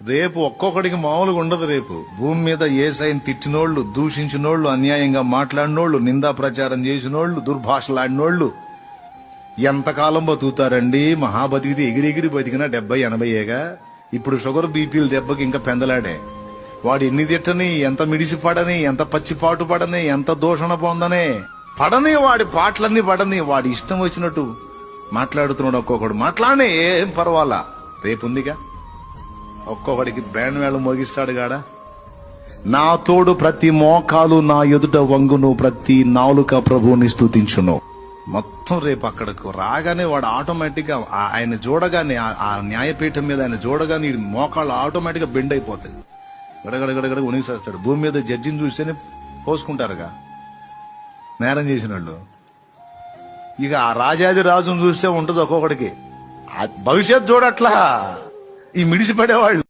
రేపు ఒక్కొక్కడికి మామూలుగా ఉండదు. రేపు భూమి మీద యేసయ్యను తిట్టినోళ్లు, దూషించినోళ్లు, అన్యాయంగా మాట్లాడినోళ్లు, నిందా ప్రచారం చేసినోళ్లు, దుర్భాషలాడినోళ్లు ఎంతకాలం బతుకుతారండి? మహాబతికిది ఎగిరెగిరి బతికినా 70-80ఏగా. ఇప్పుడు షుగర్ బీపీలు దెబ్బకి ఇంకా పెందలాడే. వాడు ఎన్ని తిట్టని, ఎంత మిడిసి పడని, ఎంత పచ్చిపాటు పడని, ఎంత దూషణ పొందనే పడని, వాడి పాటలన్నీ పడని, వాడి ఇష్టం వచ్చినట్టు మాట్లాడుతున్నాడు. ఒక్కొక్కడు మాట్లాడనే ఏం పర్వాలా, రేపుందిగా. ఒక్కొక్కడికి బ్యాండ్ మేళం మోగిస్తాడు గాడా. నా తోడు ప్రతి మోకాలు నా ఎదుట వంగును, ప్రతి నాలుక ప్రభువుని స్తుతించును. మొత్తం రేపు అక్కడకు రాగానే వాడు ఆటోమేటిక్ గా ఆయన చూడగానే, ఆ న్యాయపీఠం మీద ఆయన చూడగానే మోకాళ్ళు ఆటోమేటిక్ గా బెండ్ అయిపోతాయి. గడగడగడగడ ఉనిసేస్తాడు. భూమి మీద జడ్జిని చూస్తేనే పోసుకుంటారుగా నేరం చేసిన వాళ్ళు. ఇక ఆ రాజాది రాజును చూస్తే ఉంటది ఒక్కొక్కడికి. భవిష్యత్ చూడట్లా ఈ మిడిసిపడేవాళ్ళు.